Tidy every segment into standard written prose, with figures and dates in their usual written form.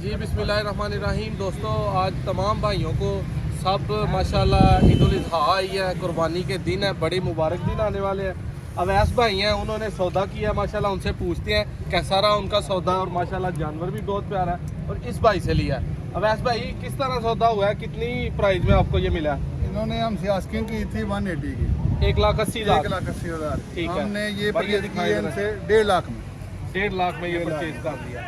जी बिस्मिल्लाहिर्रहमानिर्रहीम। दोस्तों आज तमाम भाइयों को सब माशाल्लाह ईद उल अज़हा आई है, कुर्बानी के दिन है, बड़ी मुबारक दिन आने वाले हैं। अवैस भाई हैं, उन्होंने सौदा किया माशाल्लाह, उनसे पूछते हैं कैसा रहा उनका सौदा। और माशाल्लाह जानवर भी बहुत प्यारा है और इस भाई से लिया है। अवैस भाई किस तरह सौदा हुआ है, कितनी प्राइस में आपको ये मिला? इन्होंने हमसे आस्किंग की थी 180 की, 1,80,000। 1,80,000। ठीक है। हमने ये बढ़िया परचेज दिखाई किया दे इनसे 1.5 लाख में। 1.5 लाख में ये 1.5 परचेज कर दिया।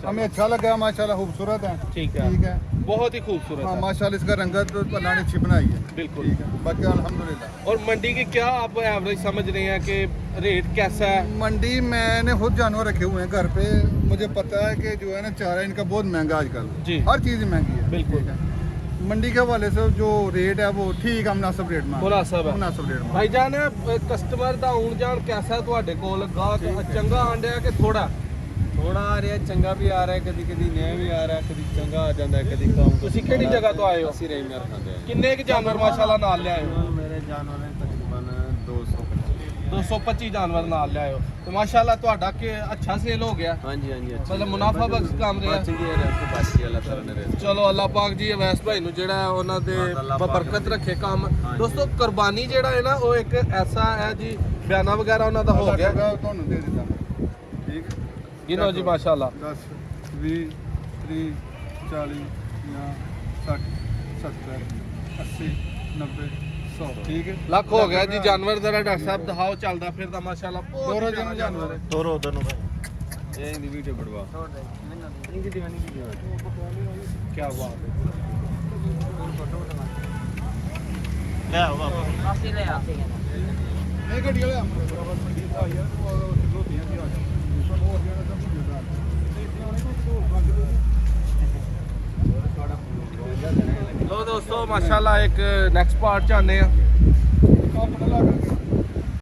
हमें अच्छा लगा माशाल्लाह, खूबसूरत है। ठीक है, ठीक है, बहुत ही खूबसूरत हाँ है। माशाल्लाह, इसका रंगत अल्लाह ने अच्छी बनाई है। बिल्कुल। ठीक है, बाकी अल्हम्दुलिल्लाह। और मंडी की क्या आप एवरेज समझ रहे हैं कि रेट कैसा है? मंडी मैंने खुद जानवर रखे हुए हैं घर पे, मुझे पता है कि जो है ना चारा इनका बहुत महंगा आजकल। जी। हर चीज़ महंगी है। बिल्कुल। ठीक है। मंडी के हवाले से जो रेट है वो ठीक है, मुनासिब रेट में मुनासिब है। मुनासिब रेट में। भाईजान कस्टमर ਦਾ ਆਉਣ ਜਾਣ कैसा है ਤੁਹਾਡੇ ਕੋਲ? ਗਾਹਕ ਚੰਗਾ ਆਂਡਿਆ ਕਿ ਥੋੜਾ? ਥੋੜਾ ਆ ਰਿਹਾ, ਚੰਗਾ ਵੀ ਆ ਰਿਹਾ, ਕਦੀ ਕਦੀ ਨਿਆ ਵੀ ਆ ਰਿਹਾ, ਕਦੀ ਚੰਗਾ ਆ ਜਾਂਦਾ, ਕਦੀ ਕਮ। ਤੁਸੀਂ ਕਿਹੜੀ ਜਗ੍ਹਾ ਤੋਂ ਆਏ ਹੋ? ਅਸੀਂ ਰਹੀ ਮੇਰ ਖਾਂਦੇ ਆ। ਕਿੰਨੇ ਕੁ ਜਾਨਵਰ ਮਾਸ਼ਾਅੱਲਾ ਨਾਲ ਲਿਆਏ ਹੋ? ਮੇਰੇ ਜਾਨਵਰ ਨੇ ਤਕਰੀਬਨ 225। 225 ਜਾਨਵਰ ਨਾਲ ਲਿਆਏ ਹੋ ਤੇ ਮਾਸ਼ਾਅੱਲਾ ਤੁਹਾਡਾ ਕਿ ਅੱਛਾ ਸੇਲ ਹੋ ਗਿਆ? ਹਾਂਜੀ ਹਾਂਜੀ, ਅੱਛਾ ਮਤਲਬ ਮੁਨਾਫਾ ਬਖਸ਼ ਕੰਮ ਰਿਹਾ। ਬਚ ਗਿਆ ਰਿਹਾ, ਬਚ ਗਿਆ ਅੱਲਾਹ ਤਾਲਾ ਨੇ ਰਿਜ਼ਕ। ਚਲੋ ਅੱਲਾਹ ਪਾਕ ਜੀ ਅਵੈਸ ਭਾਈ ਨੂੰ ਜਿਹੜਾ ਹੈ ਉਹਨਾਂ ਦੇ ਬਰਕਤ ਰੱਖੇ ਕੰਮ। ਦੋਸਤੋ ਕੁਰਬਾਨੀ ਜਿਹੜਾ ਹੈ ਨਾ ਉਹ ਇੱਕ ਐਸਾ ਹੈ ਜੀ, ਬਿਆਨਾ ਵਗੈਰਾ ਉਹਨਾਂ ਦਾ ਹੋ ਗਿਆ। ਤੁਹਾਨੂੰ ਦੇ ਦਿੱਤਾ। ਠੀਕ ਹੈ, ਗਿਨੋ ਜੀ ਮਾਸ਼ਾਅੱਲਾ। 10 20 30 40 50 60 70 80 90 100। ठीक है, ਲੱਖ ਹੋ ਗਿਆ ਜੀ ਜਾਨਵਰ। ਜ਼ਰਾ ਡਾਕਟਰ ਸਾਹਿਬ ਦਿਖਾਓ ਚੱਲਦਾ ਫਿਰਦਾ ਮਾਸ਼ਾਅੱਲਾ ਬਹੁਤ ਦੋ ਪਿਆਰਾ ਜਾਨਵਰ ਹੈ। ਤੋਰੋ ਉਧਰ ਨੂੰ ਭਾਈ, ਇਹ ਦੀ ਵੀਡੀਓ ਬੜਵਾ ਨਿੱਕੀ ਦੀ ਬਣੀ ਕੀ ਕੀ ਬਾਤ ਹੈ। ਲੈ ਆਓ ਵਾਪਸ। ਨਹੀਂ ਗੱਡੀ ਵਾਲੇ ਮੰਡੀ ਦਾ ਯਾਰ ਉਹ ਦੋਤੀਆਂ ਦੀ ਆ ਗਿਆ ਉਹ ਜਿਹੜਾ ਤਾਂ ਮੁੰਡਾ ਲੋ ਦੋਸਤੋ ਮਾਸ਼ਾਅੱਲਾ ਇੱਕ ਨੈਕਸਟ ਪਾਰਟ ਚ ਆਨੇ ਆ। ਆਪਣਾ ਲਾ ਕੇ